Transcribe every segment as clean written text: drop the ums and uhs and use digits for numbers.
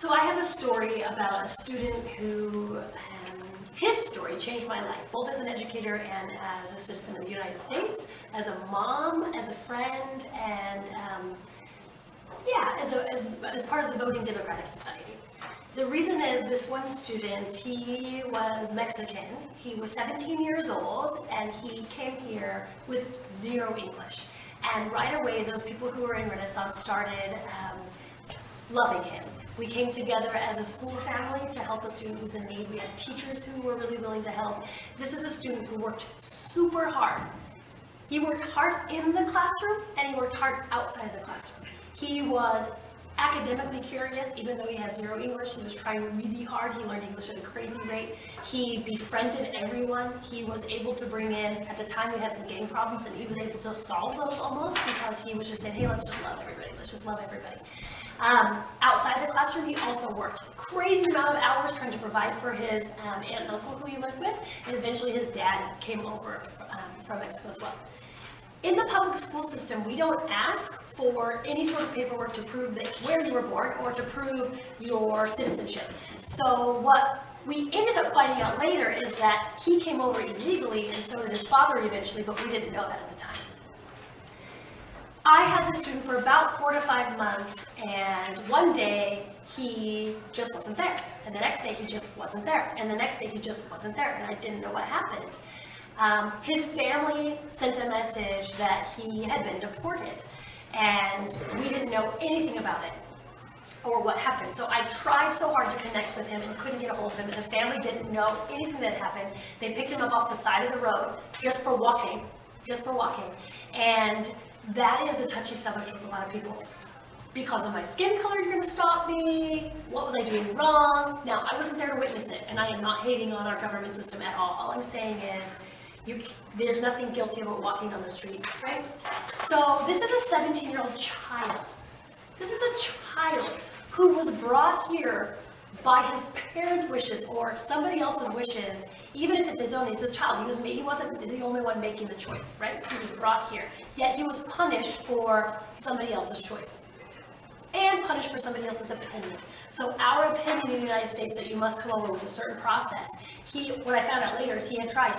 So I have a story about a student who, his story changed my life, both as an educator and as a citizen of the United States, as a mom, as a friend, and as part of the Voting Democratic Society. The reason is this one student, he was Mexican, he was 17 years old, and he came here with zero English. And right away, those people who were in Renaissance started loving him. We came together as a school family to help a student who's in need. We had teachers who were really willing to help. This is a student who worked super hard. He worked hard in the classroom, and he worked hard outside the classroom. He was academically curious, even though he had zero English. He was trying really hard. He learned English at a crazy rate. He befriended everyone. He was able to bring in, at the time we had some gang problems, and he was able to solve those almost because he was just saying, hey, let's just love everybody. Let's just love everybody. Outside the classroom, he also worked crazy amount of hours trying to provide for his aunt and uncle who he lived with, and eventually his dad came over from Mexico as well. In the public school system, we don't ask for any sort of paperwork to prove that where you were born or to prove your citizenship. So what we ended up finding out later is that he came over illegally, and so did his father eventually, but we didn't know that at the time. I had the student for about 4 to 5 months, and one day he just wasn't there, and the next day he just wasn't there, and the next day he just wasn't there, and I didn't know what happened. His family sent a message that he had been deported, and we didn't know anything about it or what happened. So I tried so hard to connect with him and couldn't get a hold of him, and the family didn't know anything that had happened. They picked him up off the side of the road just for walking, and that is a touchy subject with a lot of people. Because of my skin color, you're going to stop me. What was I doing wrong? Now, I wasn't there to witness it, and I am not hating on our government system at all. All I'm saying is, there's nothing guilty about walking on the street, right? So this is a 17-year-old child. This is a child who was brought here by his parents' wishes or somebody else's wishes. Even if it's his own, it's his child. He wasn't the only one making the choice, right? He was brought here. Yet he was punished for somebody else's choice and punished for somebody else's opinion. So our opinion in the United States that you must come over with a certain process. What I found out later is he had tried,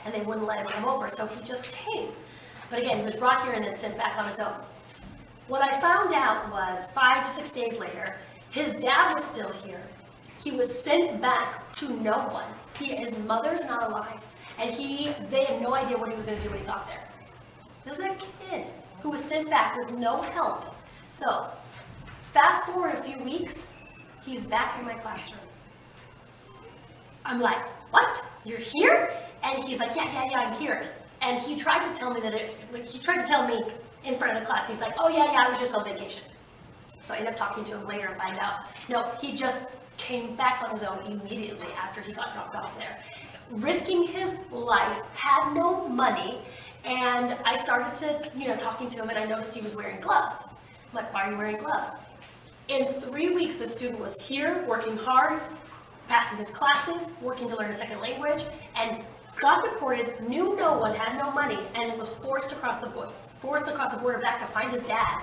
and they wouldn't let him come over, so he just came. But again, he was brought here and then sent back on his own. What I found out was 5 to 6 days later, his dad was still here. He was sent back to no one. His mother's not alive, and they had no idea what he was going to do when he got there. This is a kid who was sent back with no help. So, fast forward a few weeks, he's back in my classroom. I'm like, what? You're here? And he's like, yeah, I'm here. And he tried to tell me he tried to tell me in front of the class. He's like, oh yeah, I was just on vacation. So I end up talking to him later and find out, no, he just came back on his own immediately after he got dropped off there. Risking his life, had no money, and I started to, talking to him, and I noticed he was wearing gloves. I'm like, why are you wearing gloves? In 3 weeks, the student was here, working hard, passing his classes, working to learn a second language, and got deported, knew no one, had no money, and was forced across the border back to find his dad.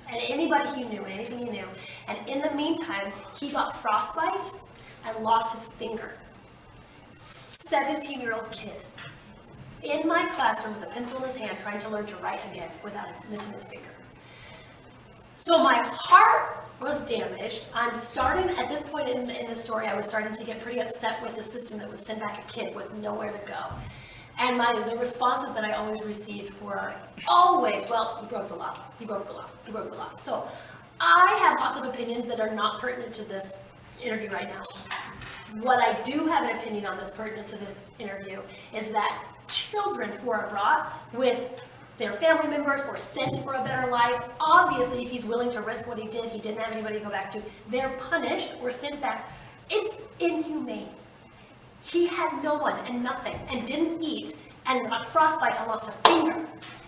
And anybody he knew, anything he knew. And in the meantime, he got frostbite and lost his finger. 17-year-old kid in my classroom with a pencil in his hand trying to learn to write again without missing his finger. So my heart was damaged. I'm starting, at this point in the story, I was starting to get pretty upset with the system that would send back a kid with nowhere to go. And the responses that I always received were always, well, he broke the law, he broke the law, he broke the law. So I have lots of opinions that are not pertinent to this interview right now. What I do have an opinion on that's pertinent to this interview is that children who are brought with their family members or sent for a better life, obviously if he's willing to risk what he didn't have anybody to go back to, they're punished or sent back. It's inhumane. He had no one and nothing and didn't eat and got frostbite and lost a finger,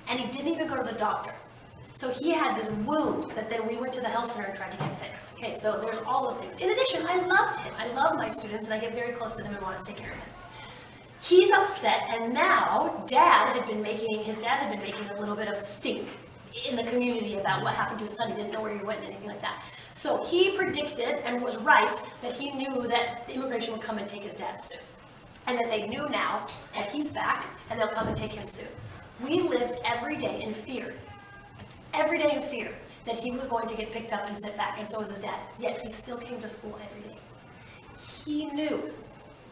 and he didn't even go to the doctor. So he had this wound that then we went to the health center and tried to get fixed. Okay, so there's all those things. In addition, I loved him. I love my students and I get very close to them and want to take care of him. He's upset, and now his dad had been making a little bit of a stink in the community about what happened to his son. He didn't know where he went and anything like that. So he predicted and was right that he knew that the immigration would come and take his dad soon. And that they knew now that he's back and they'll come and take him soon. We lived every day in fear that he was going to get picked up and sent back, and so was his dad. Yet he still came to school every day. He knew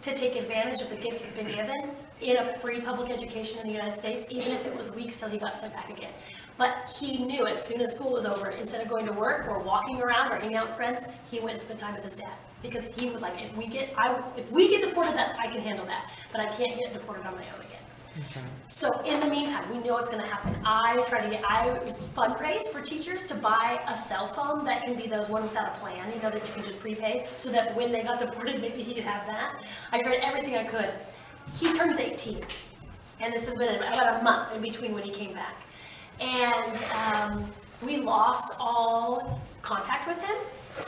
to take advantage of the gifts he'd been given in a free public education in the United States, even if it was weeks till he got sent back again. But he knew as soon as school was over, instead of going to work or walking around or hanging out with friends, he went and spent time with his dad. Because he was like, if we get deported, that I can handle that, but I can't get deported on my own again. Okay. So in the meantime, we know what's going to happen. I fundraise for teachers to buy a cell phone that can be those one without a plan, that you can just prepay, so that when they got deported, maybe he could have that. I tried everything I could. He turns 18, and this has been about a month in between when he came back. And we lost all contact with him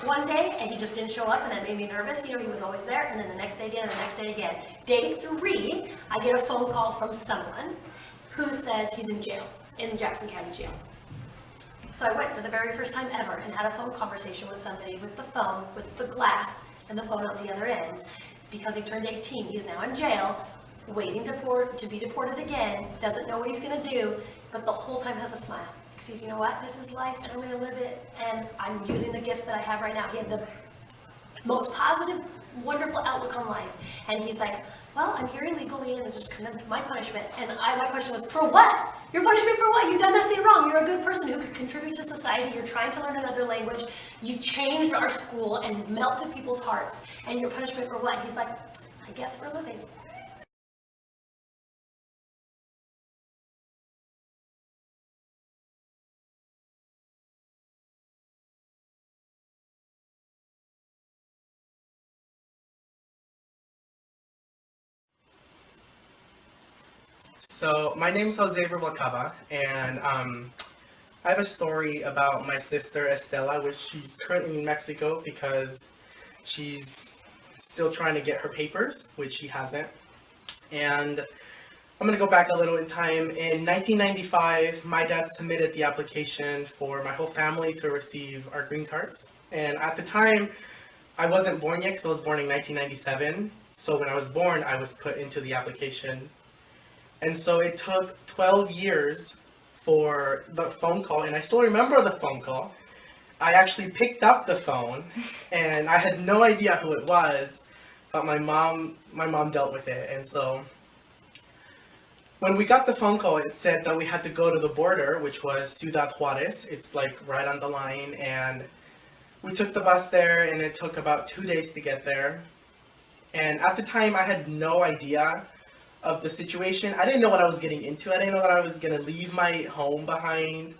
one day, and he just didn't show up, and that made me nervous. He was always there, and then the next day again, and the next day again. Day 3, I get a phone call from someone who says he's in jail, in Jackson County Jail. So I went for the very first time ever and had a phone conversation with somebody with the phone, with the glass, and the phone on the other end. Because he turned 18, he's now in jail, waiting to be deported again, doesn't know what he's going to do, but the whole time has a smile. He says, you know what, this is life, and I'm going to live it, and I'm using the gifts that I have right now. He had the most positive, wonderful outlook on life, and he's like, well, I'm here illegally, and it's just kind of my punishment. And my question was, for what? Your punishment for what? You've done nothing wrong. You're a good person who could contribute to society. You're trying to learn another language. You changed our school and melted people's hearts, and your punishment for what? He's like, I guess for living. So my name is Jose Verblacava, and I have a story about my sister Estela, which she's currently in Mexico because she's still trying to get her papers, which she hasn't. And I'm going to go back a little in time. In 1995, my dad submitted the application for my whole family to receive our green cards. And at the time, I wasn't born yet because I was born in 1997. So when I was born, I was put into the application. And so it took 12 years for the phone call, and I still remember the phone call. I actually picked up the phone, and I had no idea who it was, but my mom dealt with it. And so when we got the phone call, it said that we had to go to the border, which was Ciudad Juarez. It's like right on the line, and we took the bus there, and it took about 2 days to get there. And at the time, I had no idea of the situation. I didn't know what I was getting into. I didn't know that I was going to leave my home behind.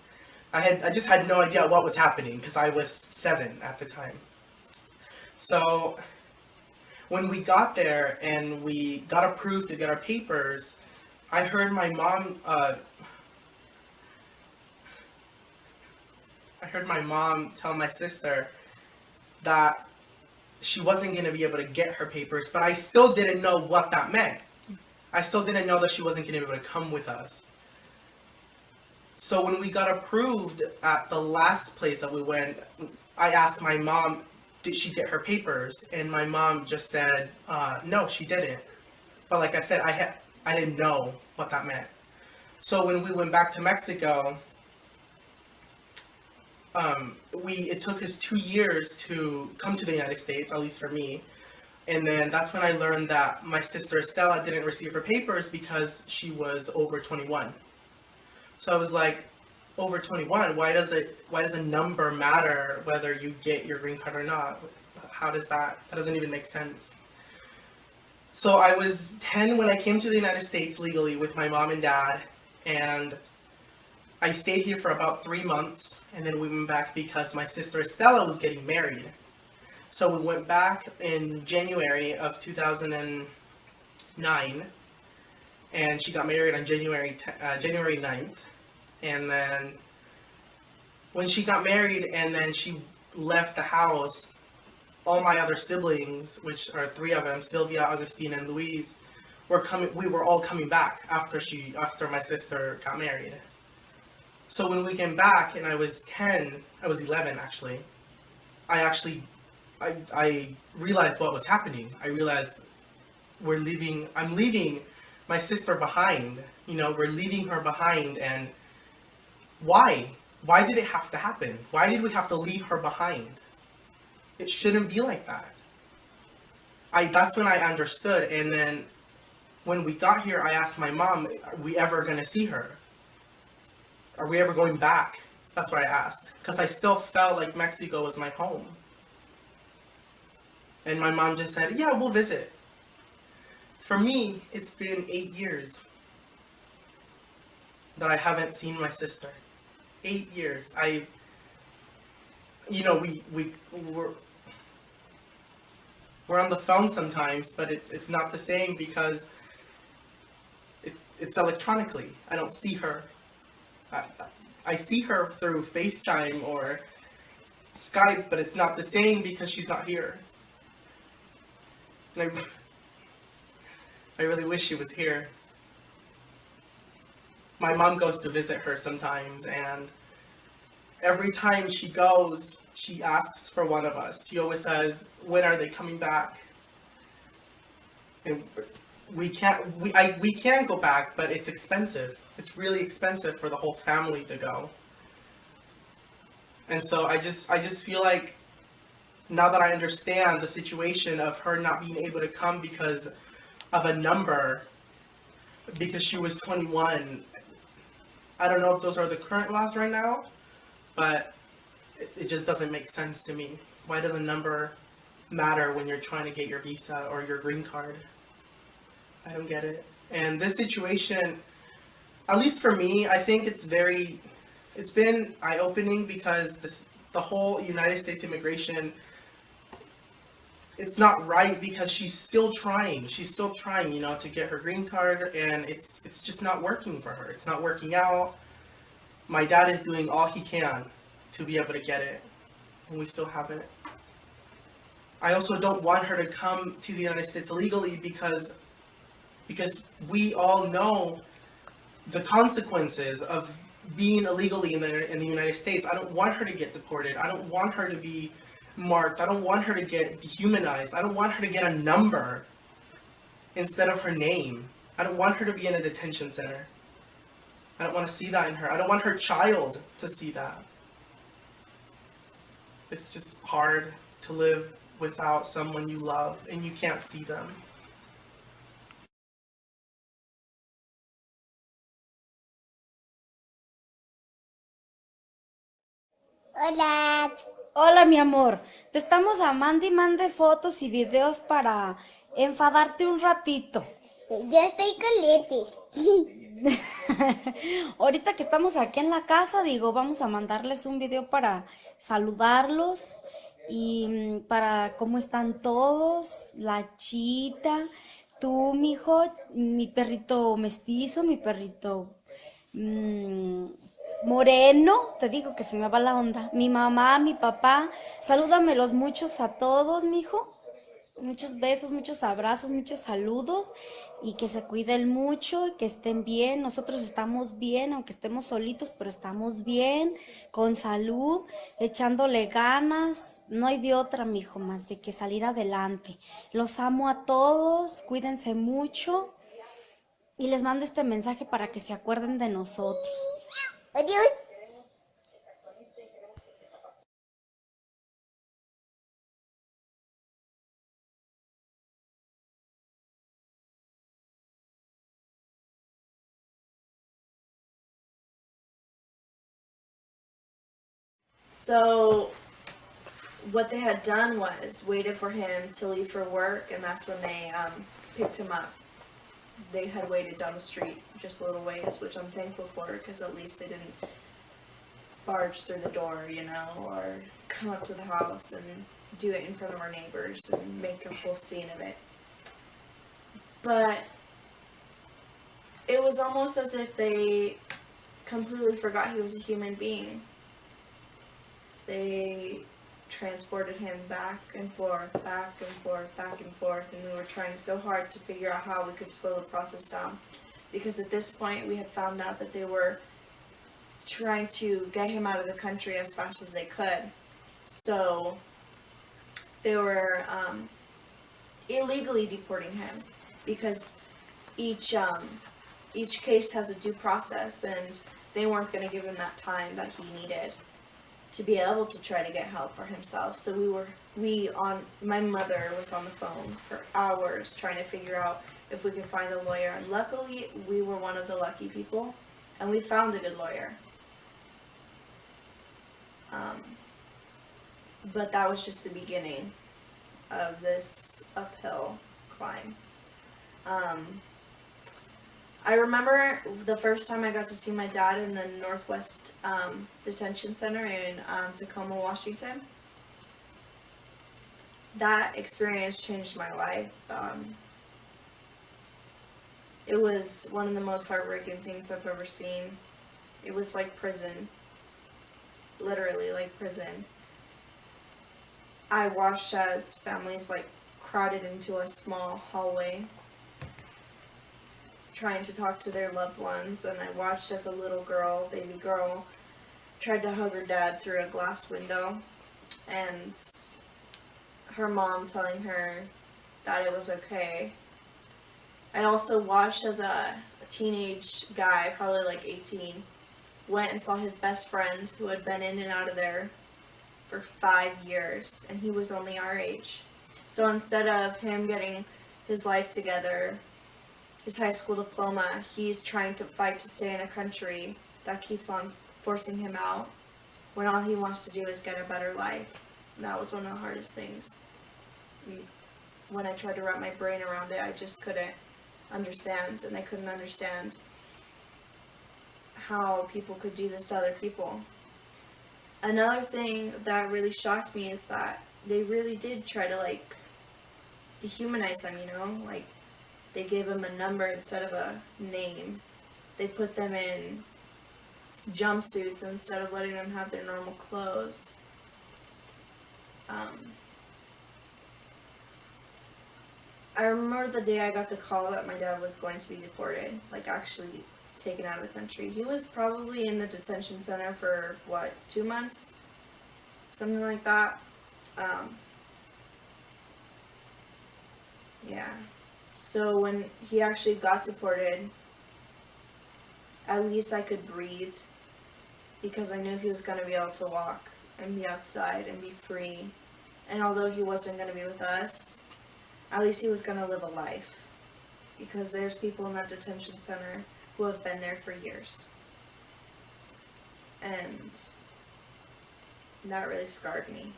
I just had no idea what was happening because I was 7 at the time. So when we got there and we got approved to get our papers, I heard my mom tell my sister that she wasn't going to be able to get her papers, but I still didn't know what that meant. I still didn't know that she wasn't going to be able to come with us. So when we got approved at the last place that we went, I asked my mom, did she get her papers? And my mom just said, no, she didn't. But like I said, I didn't know what that meant. So when we went back to Mexico, it took us 2 years to come to the United States, at least for me. And then that's when I learned that my sister Estela didn't receive her papers because she was over 21. So I was like, over 21, why does a number matter whether you get your green card or not? How does that doesn't even make sense. So I was 10 when I came to the United States legally with my mom and dad, and I stayed here for about 3 months, and then we went back because my sister Estela was getting married. So we went back in January of 2009, and she got married on January 9th. And then when she got married and then she left the house, all my other siblings, which are 3 of them, Sylvia, Augustine, and Louise, we were all coming back after my sister got married. So when we came back and I was 11 actually, I actually, I realized what was happening. I realized I'm leaving my sister behind. You know, we're leaving her behind, and why? Why did it have to happen? Why did we have to leave her behind? It shouldn't be like that. That's when I understood, and then when we got here, I asked my mom, are we ever gonna see her? Are we ever going back? That's what I asked. Because I still felt like Mexico was my home. And my mom just said, yeah, we'll visit. For me, it's been 8 years that I haven't seen my sister. 8 years. You know, we're on the phone sometimes, but it's not the same because it's electronically. I don't see her. I see her through FaceTime or Skype, but it's not the same because she's not here. And I really wish she was here. My mom goes to visit her sometimes, and every time she goes, she asks for one of us. She always says, when are they coming back? And we can go back, but it's expensive. It's really expensive for the whole family to go. And so I just feel like now that I understand the situation of her not being able to come because of a number, because she was 21, I don't know if those are the current laws right now, but it just doesn't make sense to me. Why does a number matter when you're trying to get your visa or your green card? I don't get it. And this situation, at least for me, I think it's been eye-opening because the whole United States immigration, it's not right because she's still trying, you know, to get her green card, and it's just not working for her. It's not working out. My dad is doing all he can to be able to get it, and we still haven't. I also don't want her to come to the United States illegally because we all know the consequences of being illegally in the United States. I don't want her to get deported. I don't want her to be marked. I don't want her to get dehumanized. I don't want her to get a number instead of her name. I don't want her to be in a detention center. I don't want to see that in her. I don't want her child to see that. It's just hard to live without someone you love and you can't see them. Hola, Hola, mi amor. Te estamos a mande y mande fotos y videos para enfadarte un ratito. yo estoy caliente. Ahorita que estamos aquí en la casa, digo, vamos a mandarles un video para saludarlos y para cómo están todos, la chita, tú, mijo, mi perrito mestizo, mi perrito mm, moreno, te digo que se me va la onda, mi mamá, mi papá, salúdamelos muchos a todos, mijo. Muchos besos, muchos abrazos, muchos saludos y que se cuiden mucho y que estén bien. Nosotros estamos bien, aunque estemos solitos, pero estamos bien, con salud, echándole ganas. No hay de otra, mijo, más de que salir adelante. Los amo a todos, cuídense mucho y les mando este mensaje para que se acuerden de nosotros. Adiós. So what they had done was waited for him to leave for work, and that's when they picked him up. They had waited down the street just a little ways, which I'm thankful for, because at least they didn't barge through the door, you know, or come up to the house and do it in front of our neighbors and make a whole scene of it. But it was almost as if they completely forgot he was a human being. They transported him back and forth, back and forth, back and forth, and we were trying so hard to figure out how we could slow the process down. Because at this point, we had found out that they were trying to get him out of the country as fast as they could. So they were illegally deporting him because each case has a due process, and they weren't going to give him that time that he needed to be able to try to get help for himself. So my mother was on the phone for hours trying to figure out if we could find a lawyer, and luckily we were one of the lucky people, and we found a good lawyer. But that was just the beginning of this uphill climb. I remember the first time I got to see my dad in the Northwest Detention Center in Tacoma, Washington. That experience changed my life. It was one of the most heartbreaking things I've ever seen. It was like prison. Literally like prison. I watched as families like crowded into a small hallway trying to talk to their loved ones, and I watched as a little girl, baby girl, tried to hug her dad through a glass window, and her mom telling her that it was okay. I also watched as a teenage guy, probably like 18, went and saw his best friend who had been in and out of there for 5 years, and he was only our age. So instead of him getting his life together, his high school diploma, he's trying to fight to stay in a country that keeps on forcing him out when all he wants to do is get a better life. And that was one of the hardest things. When I tried to wrap my brain around it, I just couldn't understand, and I couldn't understand how people could do this to other people. Another thing that really shocked me is that they really did try to like dehumanize them, you know, like they gave them a number instead of a name. They put them in jumpsuits instead of letting them have their normal clothes. I remember the day I got the call that my dad was going to be deported, like actually taken out of the country. He was probably in the detention center for, 2 months? Something like that. Yeah. So when he actually got deported, at least I could breathe, because I knew he was going to be able to walk and be outside and be free. And although he wasn't going to be with us, at least he was going to live a life, because there's people in that detention center who have been there for years. And that really scarred me.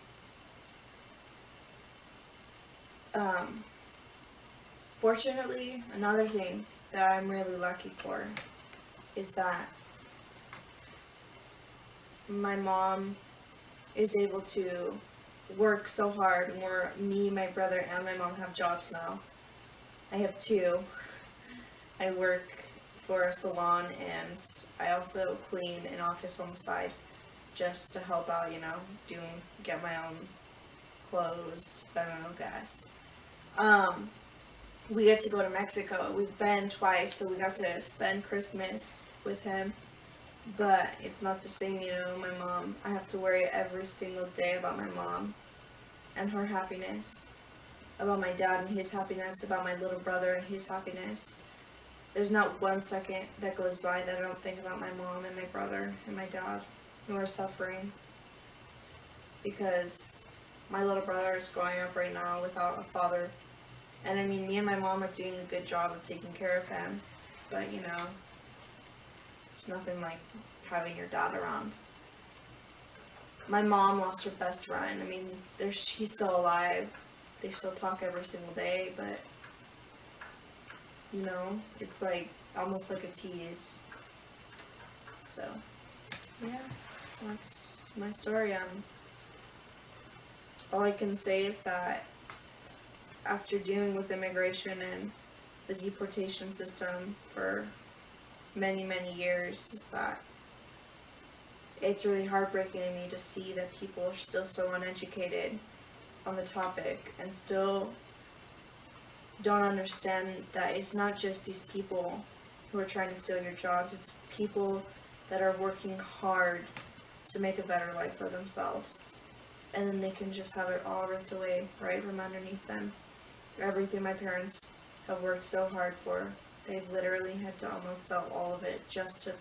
Fortunately, another thing that I'm really lucky for is that my mom is able to work so hard, and me, my brother, and my mom have jobs now. I have 2. I work for a salon, and I also clean an office on the side just to help out, you know, get my own clothes, buy my own gas. We get to go to Mexico. We've been twice, so we got to spend Christmas with him. But it's not the same, you know, my mom. I have to worry every single day about my mom and her happiness, about my dad and his happiness, about my little brother and his happiness. There's not 1 second that goes by that I don't think about my mom and my brother and my dad who are suffering, because my little brother is growing up right now without a father. And I mean, me and my mom are doing a good job of taking care of him, but you know, there's nothing like having your dad around. My mom lost her best friend. I mean, he's still alive. They still talk every single day, but you know, it's like almost like a tease. So, yeah, that's my story. All I can say is that after dealing with immigration and the deportation system for many, many years, is that it's really heartbreaking to me to see that people are still so uneducated on the topic and still don't understand that it's not just these people who are trying to steal your jobs, it's people that are working hard to make a better life for themselves. and then they can just have it all ripped away right from underneath them. Everything my parents have worked so hard for, they've literally had to almost sell all of it just to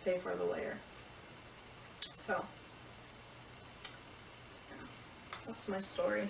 pay for the lawyer. So, yeah, that's my story.